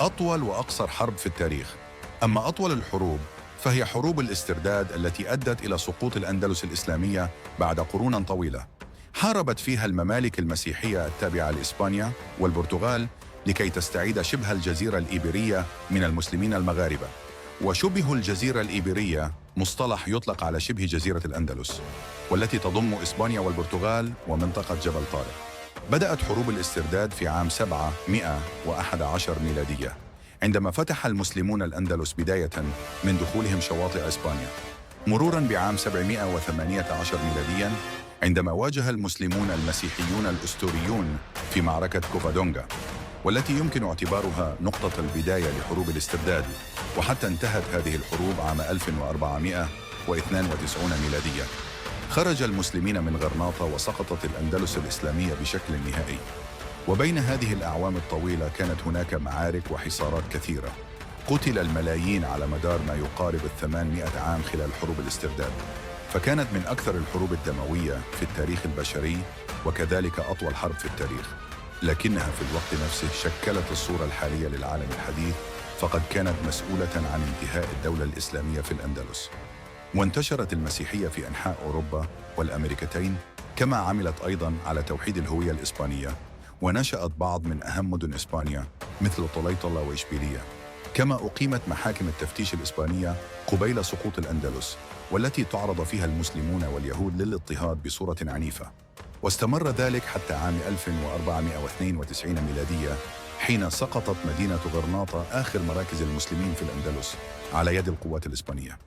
أطول وأقصر حرب في التاريخ. أما أطول الحروب فهي حروب الاسترداد التي أدت إلى سقوط الأندلس الإسلامية بعد قرون طويلة. حاربت فيها الممالك المسيحية التابعة لإسبانيا والبرتغال لكي تستعيد شبه الجزيرة الإيبيرية من المسلمين المغاربة. وشبه الجزيرة الإيبيرية مصطلح يطلق على شبه جزيرة الأندلس، والتي تضم إسبانيا والبرتغال ومنطقة جبل طارق. بدأت حروب الاسترداد في عام 711 ميلادية، عندما فتح المسلمون الأندلس بداية من دخولهم شواطئ إسبانيا، مروراً بعام 718 ميلادياً عندما واجه المسلمون المسيحيون الأستوريون في معركة كوفادونغا، والتي يمكن اعتبارها نقطة البداية لحروب الاسترداد. وحتى انتهت هذه الحروب عام 1492 ميلادية. خرج المسلمين من غرناطة وسقطت الأندلس الإسلامية بشكل نهائي. وبين هذه الأعوام الطويلة كانت هناك معارك وحصارات كثيرة. قتل الملايين على مدار ما يقارب 800 عام خلال حروب الاسترداد، فكانت من أكثر الحروب الدموية في التاريخ البشري، وكذلك أطول حرب في التاريخ. لكنها في الوقت نفسه شكلت الصورة الحالية للعالم الحديث، فقد كانت مسؤولة عن انتهاء الدولة الإسلامية في الأندلس. وانتشرت المسيحية في أنحاء أوروبا والأمريكتين، كما عملت أيضاً على توحيد الهوية الإسبانية، ونشأت بعض من أهم مدن إسبانيا مثل طليطلة وإشبيلية. كما أقيمت محاكم التفتيش الإسبانية قبيل سقوط الأندلس، والتي تعرض فيها المسلمون واليهود للاضطهاد بصورة عنيفة. واستمر ذلك حتى عام 1492 ميلادية، حين سقطت مدينة غرناطة آخر مراكز المسلمين في الأندلس على يد القوات الإسبانية.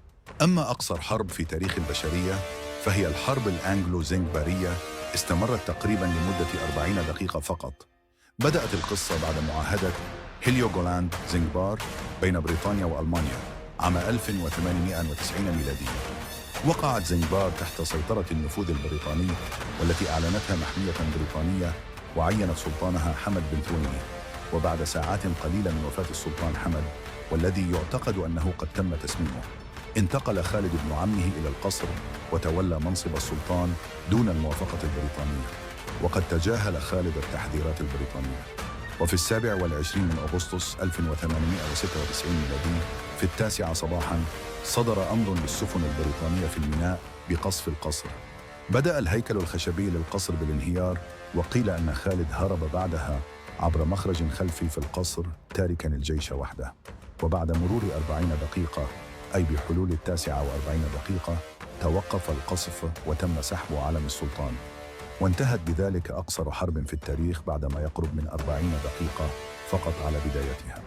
أما أقصر حرب في تاريخ البشرية فهي الحرب الأنجلو زنجبارية، استمرت تقريباً لمدة 40 دقيقة فقط. بدأت القصة بعد معاهدة هيليوغولاند زنجبار بين بريطانيا وألمانيا عام 1890 ميلادية. وقعت زنجبار تحت سيطرة النفوذ البريطاني، والتي أعلنتها محمية بريطانية، وعينت سلطانها حمد بن ثوني. وبعد ساعات قليلة من وفاة السلطان حمد، والذي يعتقد أنه قد تم تسميمه، انتقل خالد بن عمه إلى القصر وتولى منصب السلطان دون الموافقة البريطانية. وقد تجاهل خالد التحذيرات البريطانية. وفي 27 من أغسطس 1896 ميلادي، في 9 صباحاً، صدر أمر للسفن البريطانية في الميناء بقصف القصر. بدأ الهيكل الخشبي للقصر بالانهيار، وقيل أن خالد هرب بعدها عبر مخرج خلفي في القصر تاركاً الجيش وحده. وبعد مرور 40 دقيقة، أي بحلول 49 دقيقة، توقف القصف وتم سحب علم السلطان. وانتهت بذلك أقصر حرب في التاريخ بعد ما يقرب من 40 دقيقة فقط على بدايتها.